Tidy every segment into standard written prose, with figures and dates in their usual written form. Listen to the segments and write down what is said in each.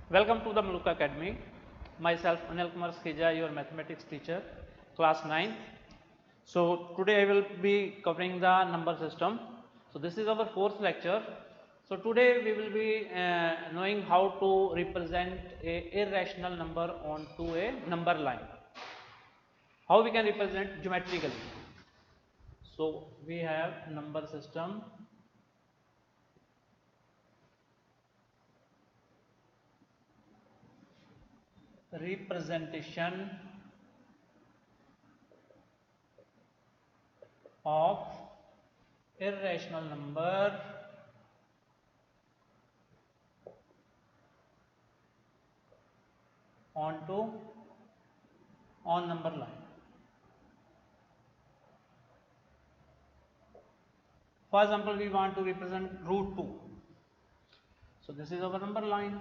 Welcome to the Maluka Academy. Myself Anil Kumar Skija, your mathematics teacher, class 9th. So today I will be covering the number system. So this is our fourth lecture. So today we will be knowing how to represent a irrational number onto a number line. How we can represent geometrically. So we have number system. Representation of irrational number on number line. For example, we want to represent root 2. So this is our number line.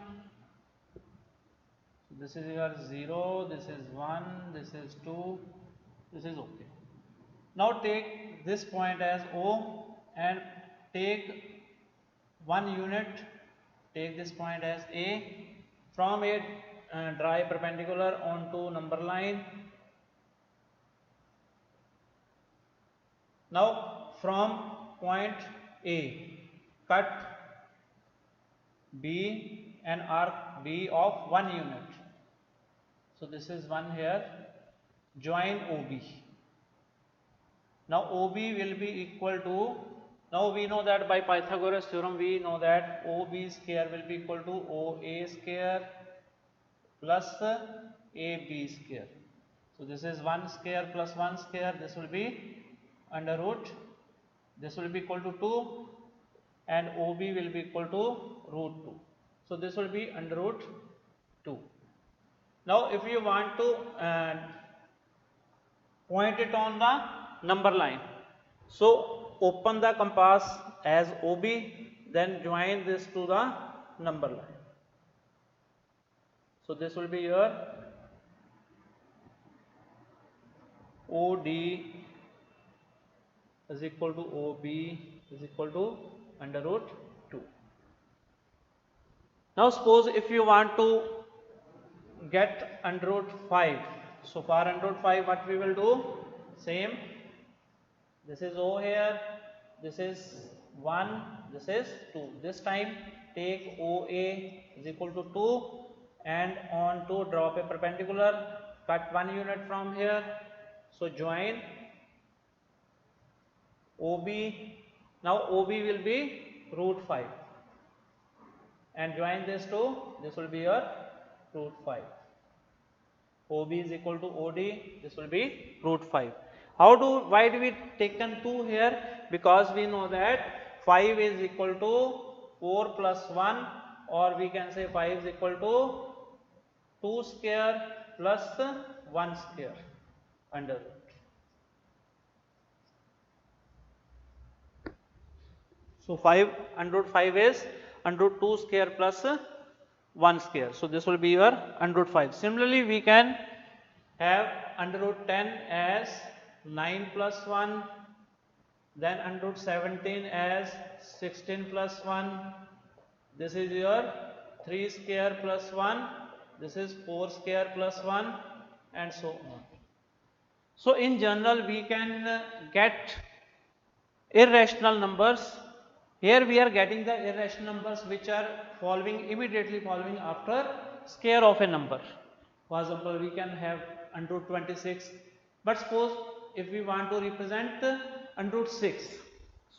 So this is your 0, this is 1, this is 2, this is okay. Now take this point as O and take one unit, take this point as A. From a draw a perpendicular onto number line. Now from point A, cut B and arc B of 1 unit. So this is 1 here. Join OB. Now OB will be equal to, now we know that by Pythagoras theorem we know that OB square will be equal to OA square plus AB square. So this is 1 square plus 1 square, this will be under root, this will be equal to 2 and OB will be equal to root 2. So this will be under root 2. Now if you want to point it on the number line, so open the compass as OB, then join this to the number line. So this will be your OD is equal to OB is equal to under root 2. Now suppose if you want to get under root 5. So for under root 5 what we will do? Same. This is O here, this is 1, this is 2. This time take OA is equal to 2 and on to drop a perpendicular, cut 1 unit from here. So join OB. Now OB will be root 5 and join this to, this will be your root 5. OB is equal to OD, this will be root 5. Why do we taken 2 here? Because we know that 5 is equal to 4 plus 1, or we can say 5 is equal to 2 square plus 1 square under root. So 5 under root 5 is under root 2 square plus 1 square. So this will be your under root 5. Similarly, we can have under root 10 as 9 plus 1, then under root 17 as 16 plus 1. This is your 3 square plus 1. This is 4 square plus 1 and so on. So in general, we can get irrational numbers. Here we are getting the irrational numbers which are immediately following after square of a number. For example, we can have under root 26. But suppose if we want to represent under root 6.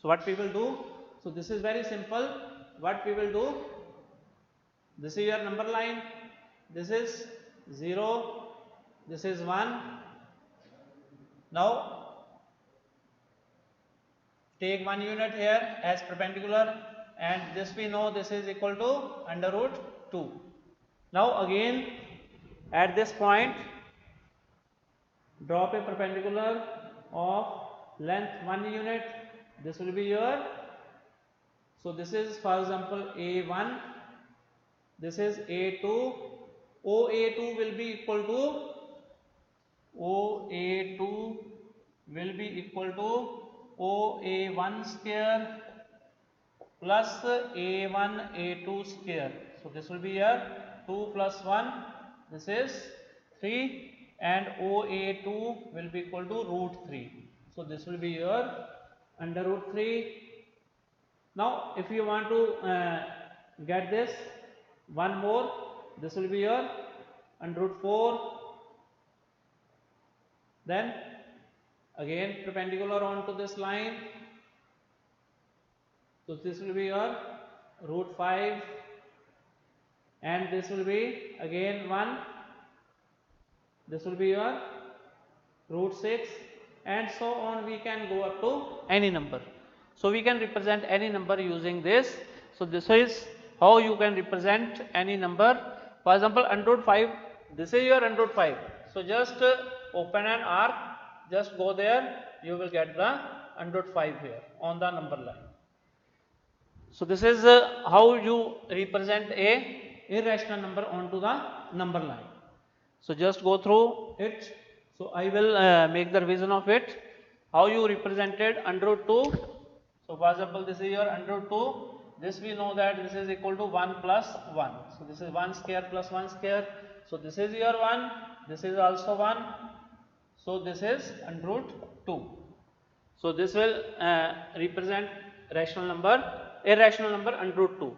So what we will do? So this is very simple. What we will do? This is your number line. This is 0. This is 1. Now take 1 unit here as perpendicular, and this we know this is equal to under root 2. Now again at this point drop a perpendicular of length 1 unit. This will be your, so this is for example A1, this is A2. OA2 will be equal to, OA2 will be equal to OA1 square plus A1 A2 square. So this will be your 2 plus 1, this is 3, and OA2 will be equal to root 3. So this will be your under root 3. Now if you want to get this one more, this will be your under root 4. Then again perpendicular onto this line, so this will be your root 5, and this will be again 1, this will be your root 6, and so on. We can go up to any number. So we can represent any number using this. So this is how you can represent any number. For example, under root 5, this is your under root 5. So just open an arc, just go there, you will get the under root 5 here on the number line. So this is how you represent a irrational number onto the number line. So just go through it. So I will make the revision of it. How you represented under root 2. So for example, this is your under root 2. This we know that this is equal to 1 plus 1. So this is 1 square plus 1 square. So this is your 1. This is also 1. So this is under root 2. So this will represent rational number, irrational number under root 2.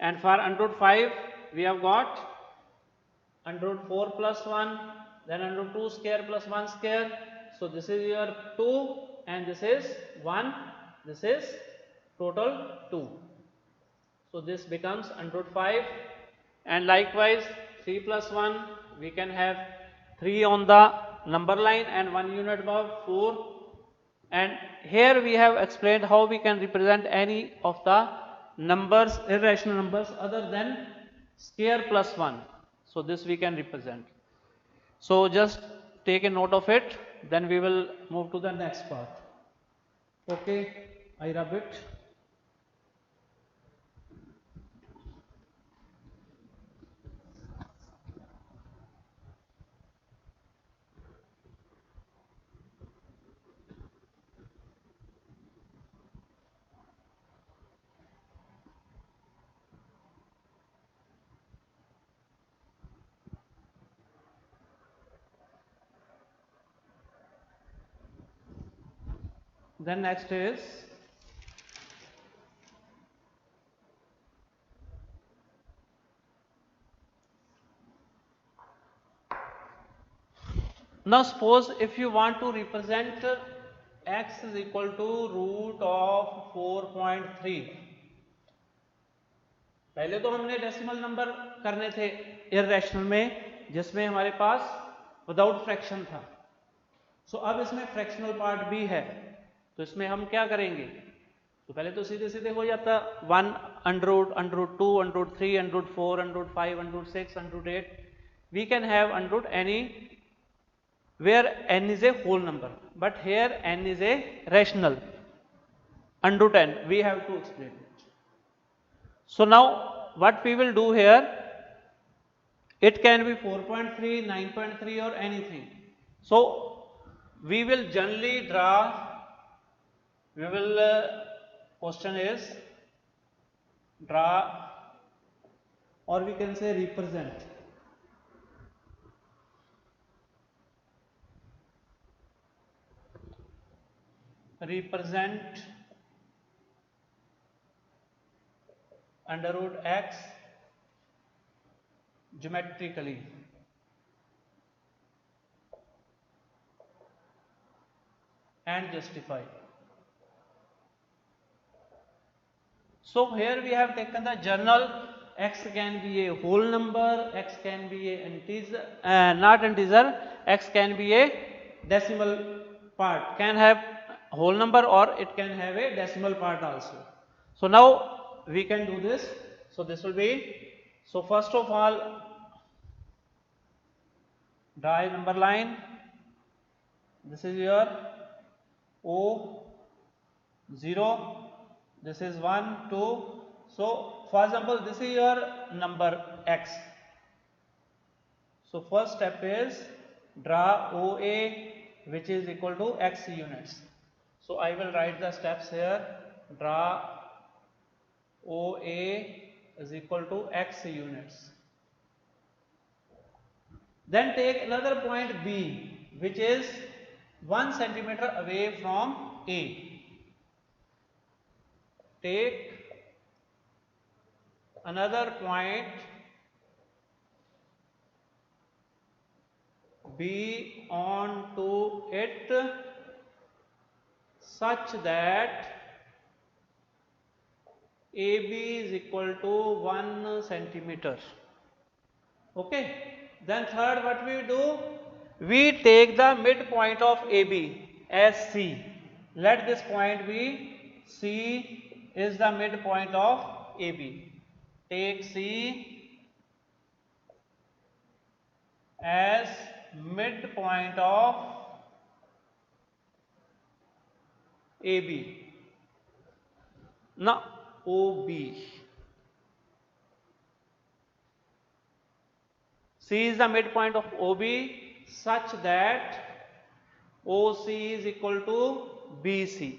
And for under root 5, we have got under root 4 plus 1, then under root 2 square plus 1 square. So this is your 2, and this is 1. This is total 2. So this becomes under root 5. And likewise 3 plus 1, we can have 3 on the number line and 1 unit above, 4. And here we have explained how we can represent any of the numbers, irrational numbers other than square plus 1. So this we can represent. So just take a note of it, then we will move to the next part. Okay, I rub it. Then next is now suppose if you want to represent x is equal to root of 4.3. पहले तो हमने decimal number करने थे irrational में, जिसमें हमारे पास without fraction था. सो अब इसमें फ्रैक्शनल पार्ट भी है, तो इसमें हम क्या करेंगे? तो पहले तो सीधे सीधे हो जाता 1 under root 2 under root 3 under root 4 under root 5 under root 6 under root 8. We can have under root any where n is a whole number, but here n is a rational under root n. We have to explain it. So now what we will do here, it can be 4.3, 9.3 or anything. So we will generally draw, question is draw, or we can say represent. Represent under root x geometrically. And justify. So here we have taken the general. X can be a whole number, x can be a integer, not integer, x can be a decimal part, can have whole number or it can have a decimal part also. So now we can do this. So this will be, so first of all draw a number line. This is your O 0, this is 1, 2. So for example, this is your number x. So first step is draw OA, which is equal to x units. So I will write the steps here. Draw OA is equal to x units. Then take another point B, which is 1 centimeter away from A. Take another point B onto it such that AB is equal to 1 centimeter. Okay. Then third, what we do? We take the midpoint of AB as C. Let this point be C is the midpoint of AB. Take C as midpoint of AB. Now OB. C is the midpoint of OB such that OC is equal to BC.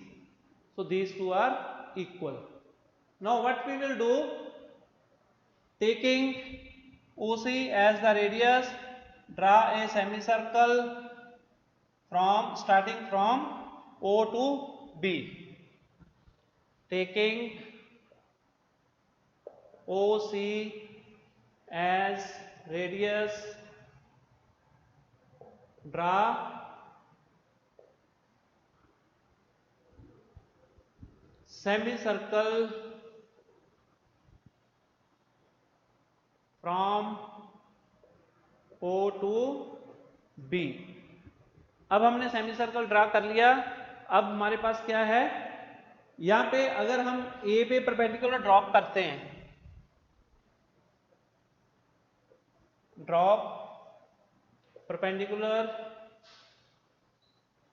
So these two are equal. Now what we will do, taking OC as the radius, draw a semicircle starting from O to B. Taking OC as radius, draw semicircle from O to B. अब हमने semicircle draw कर लिया. अब हमारे पास क्या है, यहां पे अगर हम A पे परपेंडिकुलर ड्रॉप करते हैं, drop perpendicular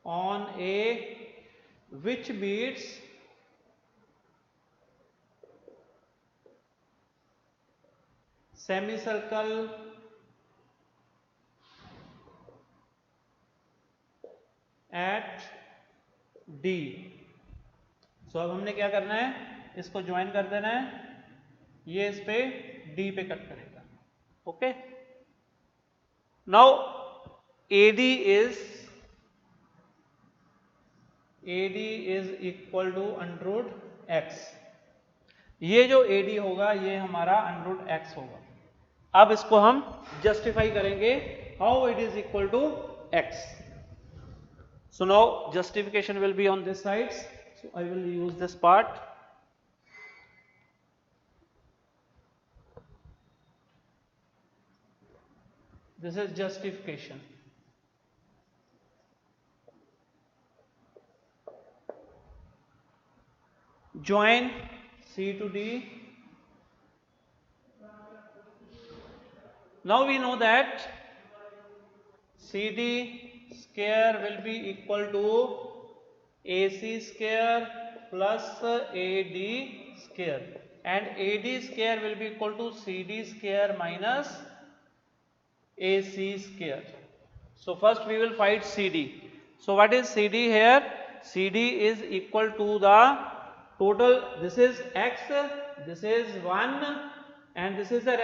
on A which beats semicircle at D. सो अब हमने क्या करना है, इसको ज्वाइन कर देना है, ये इस पे D पे कट करेगा. Okay. Now AD is equal to under root x. ये जो AD होगा ये हमारा under root x होगा. अब इसको हम जस्टिफाई करेंगे, how it is equal to x. So now justification will be on this side. So I will use this part. This is justification. Join C to D. Now we know that CD square will be equal to AC square plus AD square, and AD square will be equal to CD square minus AC square. So first we will find CD. So what is CD here? CD is equal to the total, this is x, this is 1, and this is the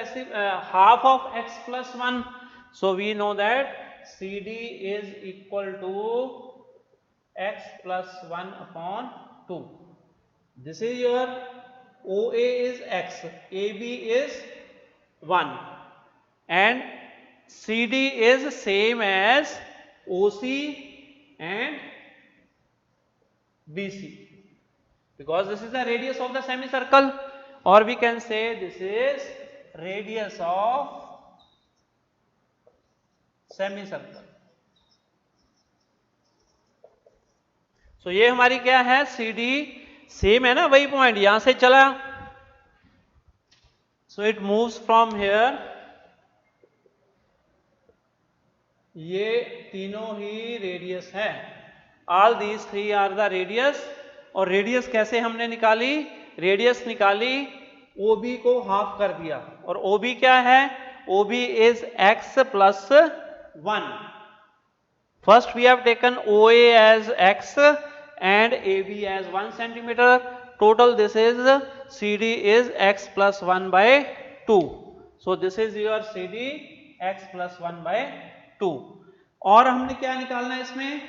half of x plus 1. So we know that CD is equal to x plus 1 upon 2. This is your OA is x, AB is 1, and CD is same as OC and BC, because this is the radius of the semicircle, or we can say this is radius of semicircle. So ये हमारी क्या है, CD same है ना, वही point यहां से चला. So it moves from here. ये तीनों ही रेडियस है. All these three are the radius. और रेडियस कैसे हमने निकाली, रेडियस निकाली, OB को हाफ कर दिया, और OB क्या है, OB is x plus 1. First we have taken OA as x and AB as 1 centimeter. Total this is CD is x plus 1 by 2. So this is your CD, x plus 1/2। और हमने क्या निकालना है इसमें,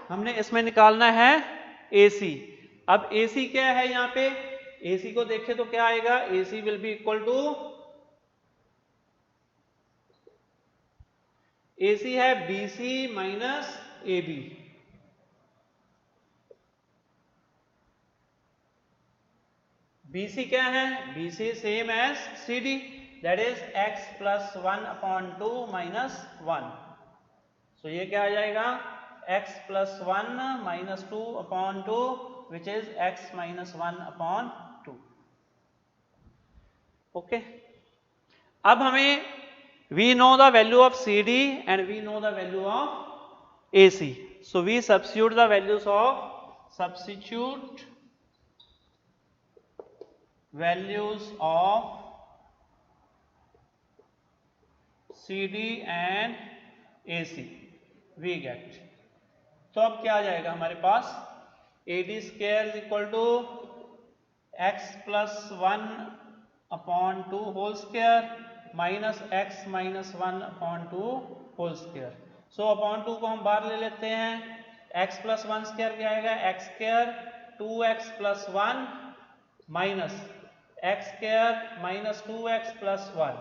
हमने इसमें निकालना है AC। अब AC क्या है यहाँ पे, AC को देखें तो क्या आएगा, AC will be equal to, AC है BC माइनस AB। BC क्या है, BC same as CD, that is x plus 1/2 minus 1। So ये क्या आ जाएगा, x plus 1 minus 2/2 which is x minus 1/2। Okay, अब हमें we know the value of CD and we know the value of AC. So we substitute the values of, substitute values of CD and AC we get। तो अब क्या आ जाएगा हमारे पास, AD square is equal to x plus 1/2 whole square minus x minus 1/2 whole square. So upon 2 को हम बाहर ले लेते हैं, x प्लस 1 स्क्वायर क्या आएगा, x square 2x plus 1 minus x square minus 2x plus 1।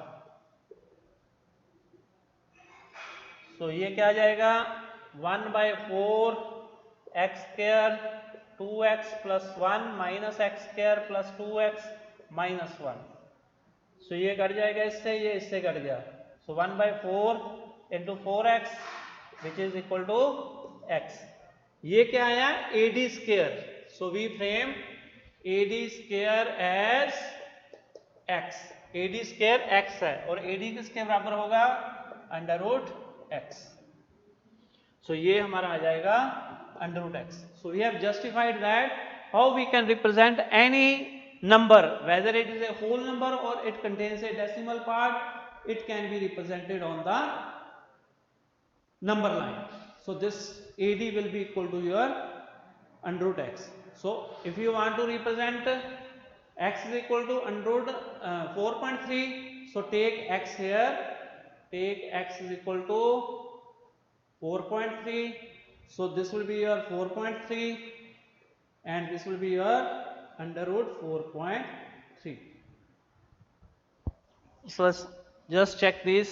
So ये क्या आ जाएगा, 1/4 x square 2x plus 1 minus x square plus 2x minus 1। So ये कट जाएगा इससे, ये इससे कट गया। So 1/4 into 4x which is equal to x। ये क्या आया, AD square. So we frame AD square as x। AD square x है और AD किसके बराबर होगा, अंडर रूट x। सो ये हमारा आ जाएगा under root x। So we have justified that how we can represent any number, whether it is a whole number or it contains a decimal part, it can be represented on the number line. So this AD will be equal to your under root x. So if you want to represent x is equal to under root 4.3, so take x here, take x is equal to 4.3, so this will be your 4.3 and this will be your under root 4.3. So let's just check these.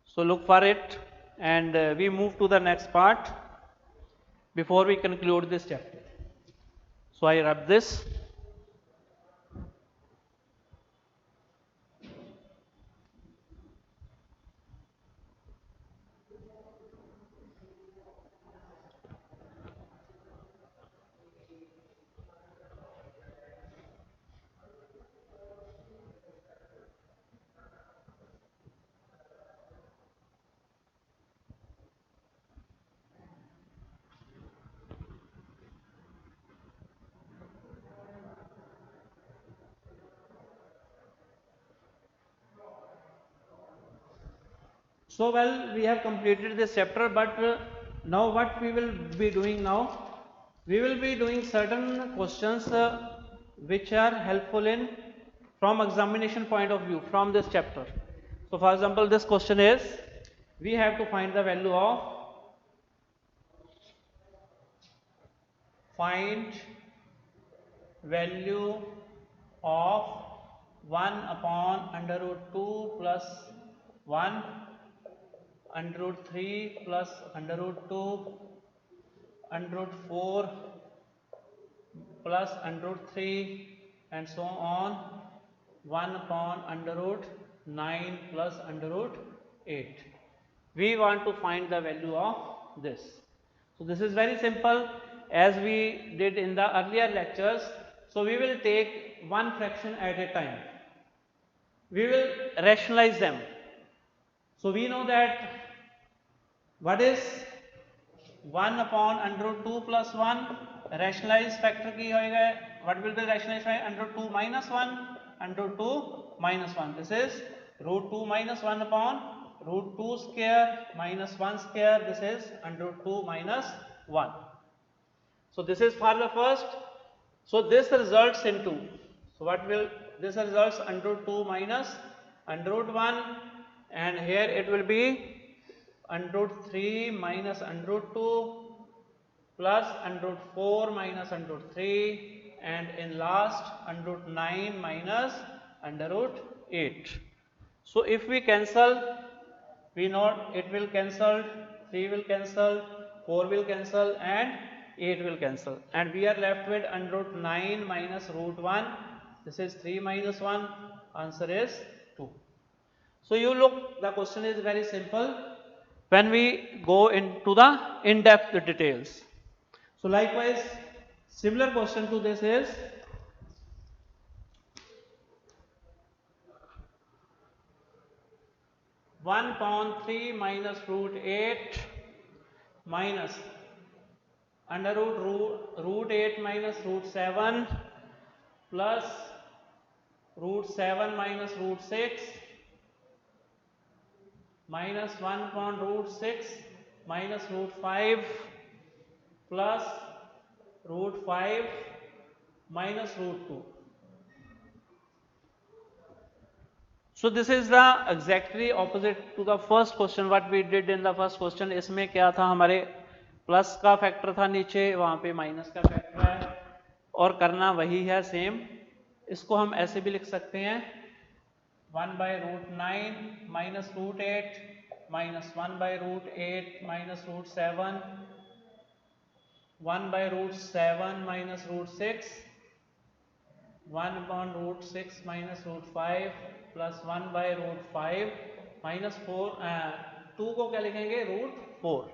So look for it and we move to the next part before we conclude this chapter. So I rub this. So well, we have completed this chapter, but now what we will be doing now, we will be doing certain questions which are helpful in from examination point of view from this chapter. So for example, this question is, we have to find the value of, find value of 1 upon under root 2 plus 1 under root 3 plus under root 2 under root 4 plus under root 3 and so on 1 upon under root 9 plus under root 8. We want to find the value of this. So this is very simple as we did in the earlier lectures. So we will take one fraction at a time. We will rationalize them. So we know that what is 1 upon under root 2 plus 1, rationalize factor की होएगा, what will be rationalized by under root 2 minus 1, under root 2 minus 1, this is root 2 minus 1 upon root 2 square minus 1 square, this is under root 2 minus 1. So this is for the first, so this results into, so what will, this results under root 2 minus under root 1, and here it will be under root 3 minus under root 2 plus under root 4 minus under root 3, and in last under root 9 minus under root 8. So if we cancel, we know it will cancel, 3 will cancel, 4 will cancel, and 8 will cancel, and we are left with under root 9 minus root 1. This is 3 minus 1. Answer is 2. So you look, the question is very simple when we go into the in-depth details. So likewise, similar question to this is (1 upon 3 minus root 8 minus under root 8 minus root 7 plus root 7 minus root 6 minus 1 upon root 6 minus root 5 plus root 5 minus root 2. So this is the exactly opposite to the first question what we did in the first question. इसमें क्या था, हमारे plus का factor था नीचे, वहां पे minus का फैक्टर है, और करना वही है सेम. इसको हम ऐसे भी लिख सकते हैं 1 by root 9 minus root 8 minus 1 by root 8 minus root 7, 1 by root 7 minus root 6, 1 upon root 6 minus root 5 plus 1 by root 5 minus 4. 2 को क्या लिखेंगे, रूट 4.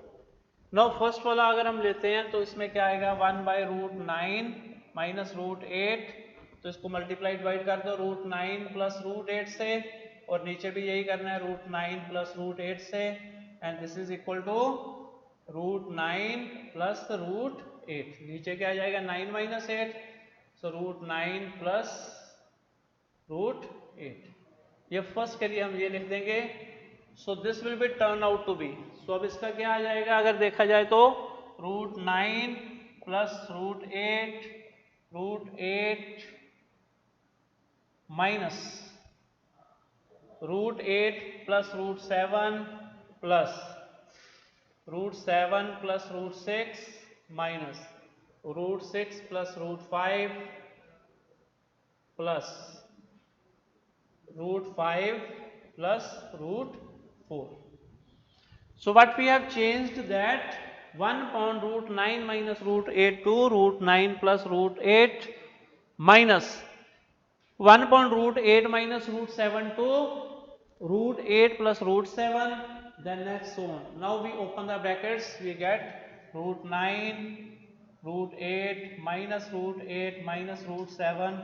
नाउ फर्स्ट वाला अगर हम लेते हैं तो इसमें क्या आएगा, 1 by root 9 minus root 8, तो इसको मल्टीप्लाई डिवाइड कर दो रूट 9 प्लस रूट 8 से, और नीचे भी यही करना है रूट 9 प्लस रूट 8 से, and this is equal to root 9 plus root 8. नीचे क्या आ जाएगा 9 minus 8, so root 9 plus root 8. ये फर्स्ट के लिए हम ये लिख देंगे. So this will be turn out to be, so अब इसका क्या आ जाएगा अगर देखा जाए तो root 9 plus root 8 minus root 8 plus root 7 plus root 7 plus root 6 minus root 6 plus root 5 plus root 5 plus root 4. So what we have changed that 1 upon root 9 minus root 8 to root 9 plus root 8 minus 1 upon root 8 minus root 7 to root 8 plus root 7, then next so on. Now we open the brackets, we get root 9 root 8 minus root 8 minus root 7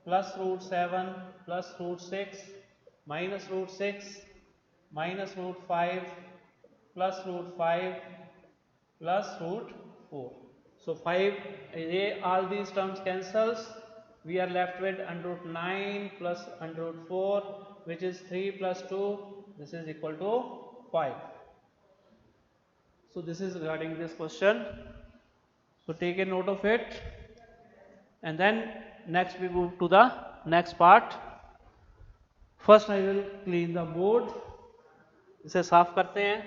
plus root 7 plus root 6 minus root 6 minus root 5 plus root 5 plus root 4. So 5, all these terms cancels. We are left with under root 9 plus under root 4, which is 3 plus 2. This is equal to 5. So this is regarding this question. So take a note of it. And then next we move to the next part. First I will clean the board. इसे साफ करते हैं.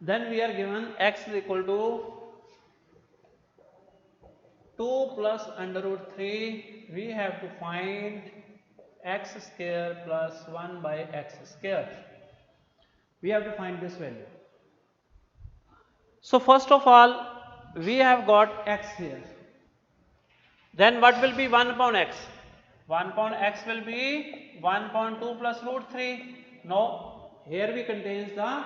Then we are given x is equal to 2 plus under root 3. We have to find x square plus 1 by x square. We have to find this value. So first of all, we have got x here. Then what will be 1 upon x? 1 upon x will be 1 upon 2 plus root 3. No, here we contains the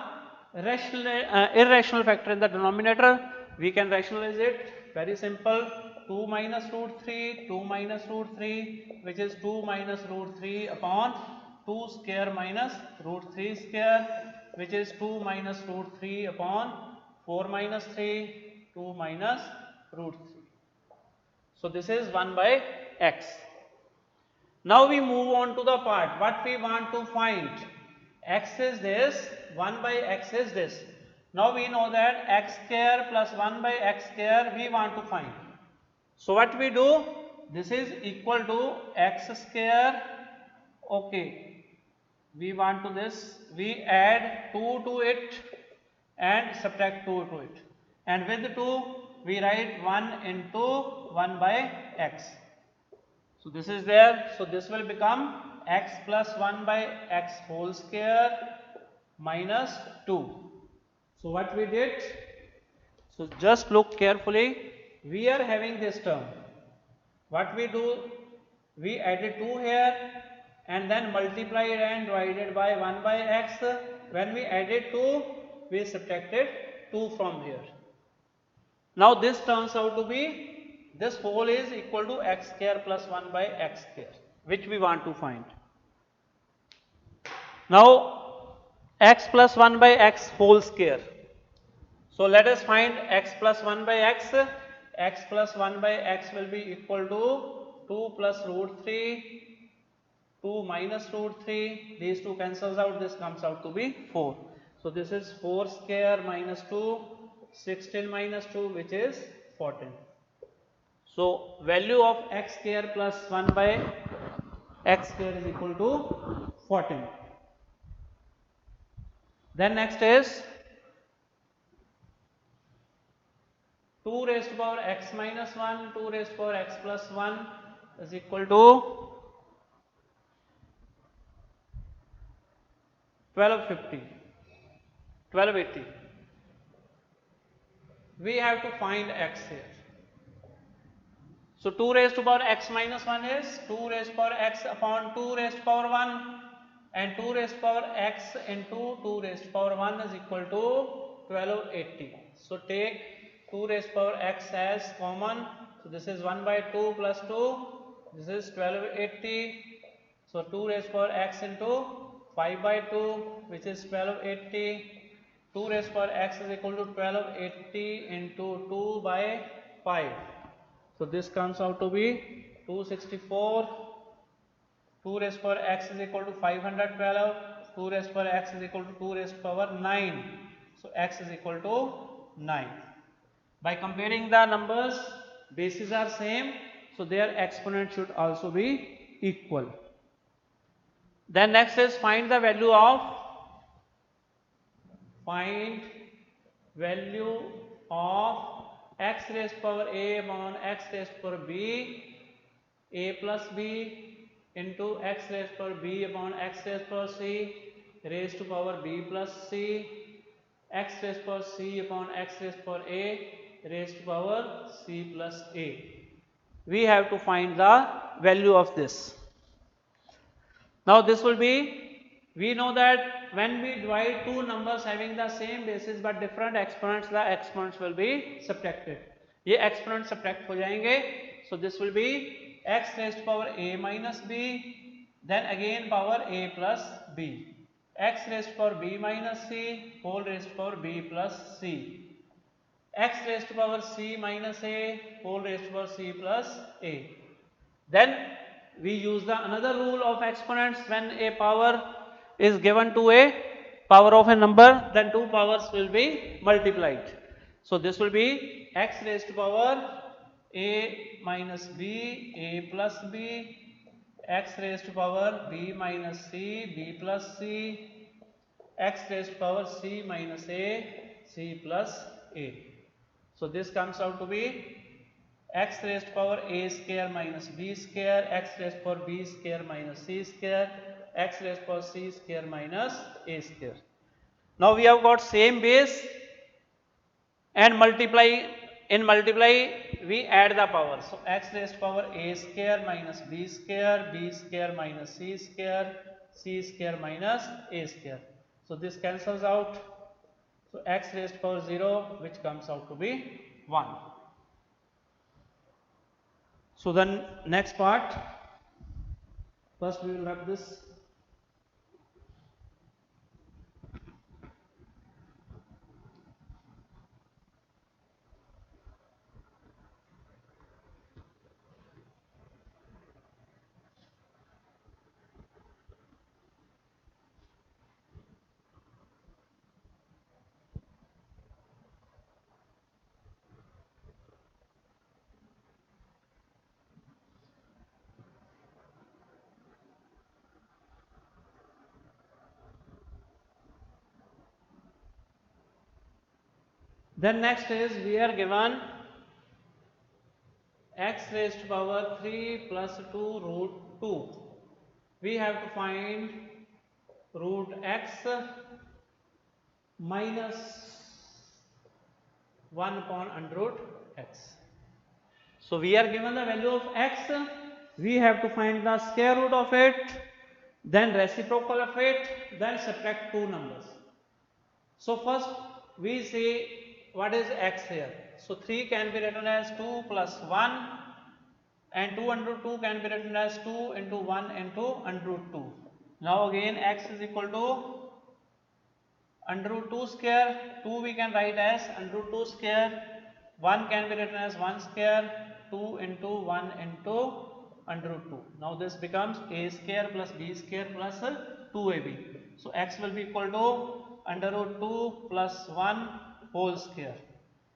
irrational factor in the denominator. We can rationalize it. Very simple. 2 minus root 3, 2 minus root 3, which is 2 minus root 3 upon 2 square minus root 3 square, which is 2 minus root 3 upon 4 minus 3, 2 minus root 3. So this is 1 by x. Now we move on to the part what we want to find. X is this, 1 by x is this. Now we know that x square plus 1 by x square we want to find. So what we do? This is equal to x square. Okay, we want to this. We add 2 to it and subtract 2 to it. And with 2 we write 1 into 1 by x. So this is there. So this will become x plus 1 by x whole square minus 2. So what we did? So just look carefully. We are having this term. What we do? We added 2 here and then multiplied and divided by 1 by x. When we added 2, we subtracted 2 from here. Now this turns out to be, this whole is equal to x square plus 1 by x square, which we want to find. Now x plus 1 by x whole square. So let us find x plus 1 by x. X plus 1 by x will be equal to 2 plus root 3, 2 minus root 3. These two cancels out. This comes out to be 4. So this is 4 square minus 2, 16 minus 2, which is 14. So value of x square plus 1 by x square is equal to 14. Then next is 2 raised to power x minus 1, 2 raised to power x plus 1 is equal to 1250, 1280. We have to find x here. So 2 raised to power x minus 1 is 2 raised to power x upon 2 raised to power 1, and 2 raised to power x into 2 raised to power 1 is equal to 1280. So take 2 raised to power x as common. So this is 1 by 2 plus 2. This is 1280. So 2 raised to power x into 5 by 2, which is 1280. 2 raised to power x is equal to 1280 into 2 by 5. So this comes out to be 264. 2 raised to power x is equal to 512. 2 raised to power x is equal to 2 raised to power 9. So x is equal to 9. By comparing the numbers, bases are same, so their exponent should also be equal. Then next is find the value of x raised to power a upon x raised to power b, a plus b into x raised to power b upon x raised to power c raised to power b plus c, x raised to power c upon x raised to power a raised to power c plus a. We have to find the value of this. Now this will be, we know that when we divide two numbers having the same basis but different exponents, the exponents will be subtracted. ये exponents subtract हो जाएंगे. So this will be x raised to power a minus b, then again power a plus b, x raised to power b minus c whole raised to power b plus c, x raised to power c minus a whole raised to power c plus a. Then we use the another rule of exponents. When a power is given to a power of a number, then two powers will be multiplied. So this will be x raised to power a minus b, a plus b, x raised to power b minus c, b plus c, x raised to power c minus a, c plus a. So this comes out to be x raised to power a square minus b square, x raised to power b square minus c square, x raised to power c square minus a square. Now we have got same base, and multiply we add the power. So x raised to power a square minus b square minus c square minus a square. So this cancels out. So x raised to power 0, which comes out to be 1. So then next part, first we will have this Then next is we are given x raised to power 3 plus 2 root 2. We have to find root x minus 1 upon under root x. So we are given the value of x, we have to find the square root of it, then reciprocal of it, then subtract two numbers. So first we see what is x here. So 3 can be written as 2 plus 1 and 2 under root 2 can be written as 2 into 1 into under root 2. Now again x is equal to under root 2 square, 2 we can write as under root 2 square, 1 can be written as 1 square, 2 into 1 into under root 2. Now this becomes a square plus b square plus 2ab. So x will be equal to under root 2 plus 1 whole square.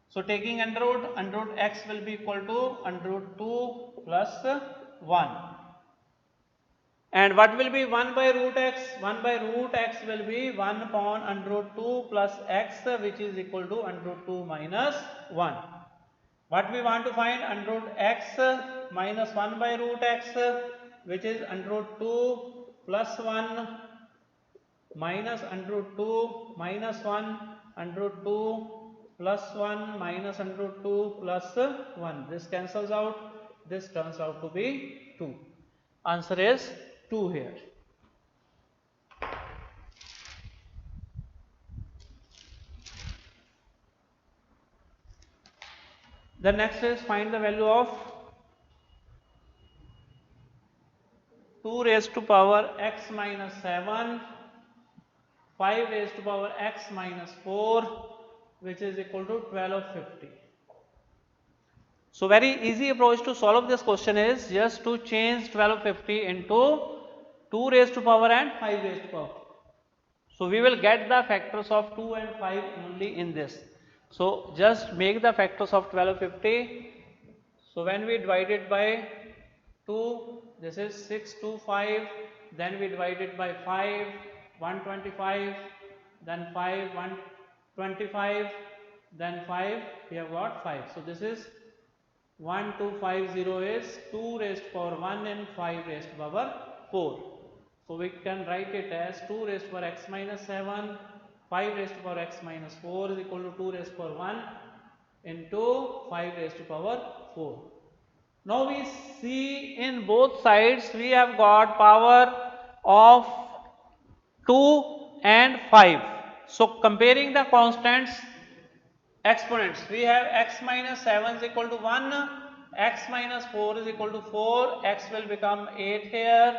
So taking under root x will be equal to under root 2 plus 1. And what will be 1 by root x? 1 by root x will be 1 upon under root 2 plus x, which is equal to under root 2 minus 1. What we want to find? Under root x minus 1 by root x, which is under root 2 plus 1 minus under root 2 minus 1 under root 2 plus 1 minus under root 2 plus 1. This cancels out. This turns out to be 2. Answer is 2 here. The next is find the value of 2 raised to power x minus 7, 5 raised to power x minus 4, which is equal to 1250. So very easy approach to solve this question is just to change 1250 into 2 raised to power and 5 raised to power. So we will get the factors of 2 and 5 only in this. So just make the factors of 1250. So when we divide it by 2, this is 625, then we divide it by 5, 125, then 5, 125, then 5, we have got 5. So this is 1250 is 2 raised to power 1 and 5 raised to power 4. So we can write it as 2 raised to power x minus 7, 5 raised to power x minus 4 is equal to 2 raised to power 1 into 5 raised to power 4. Now we see in both sides we have got power of 2 and 5. So comparing the constants, exponents, we have x minus 7 is equal to 1, x minus 4 is equal to 4, x will become 8 here,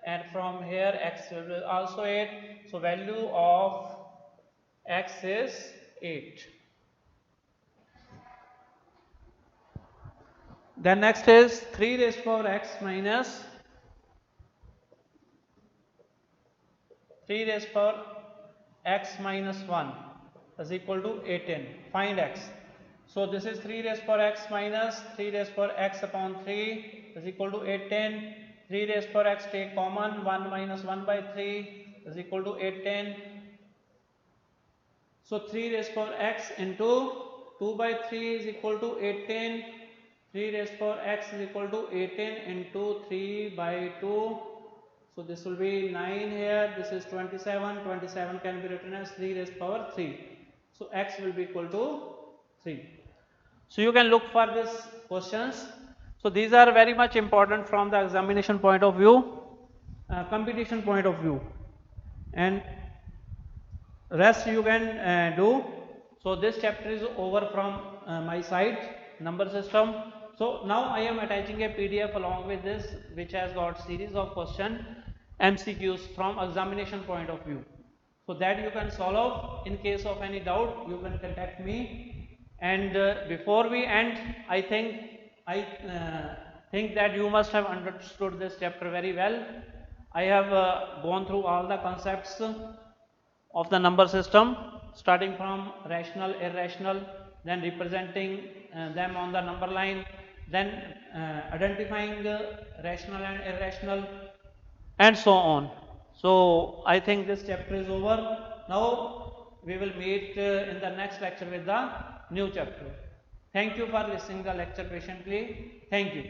and from here x will be also 8. So value of x is 8. Then next is 3 raised to power x minus 3 raised to power x minus 1 is equal to 18. Find x. So this is 3 raised to power x minus 3 raised to power x upon 3 is equal to 18. 3 raised to power x take common, 1 minus 1 by 3 is equal to 18. So 3 raised to power x into 2 by 3 is equal to 18. 3 raised to power x is equal to 18 into 3 by 2. So this will be 9 here. This is 27. 27 can be written as 3 raised to power 3. So x will be equal to 3. So you can look for these questions. So these are very much important from the examination point of view, competition point of view, and rest you can do. So this chapter is over from my side, number system. So now I am attaching a PDF along with this, which has got series of question MCQs from examination point of view. So that you can solve. In case of any doubt, you can contact me. And before we end, I think that you must have understood this chapter very well. I have gone through all the concepts of the number system, starting from rational, irrational, then representing them on the number line, then identifying rational and irrational, and so on. So I think this chapter is over. Now we will meet in the next lecture with the new chapter. Thank you for listening the lecture patiently. Thank you.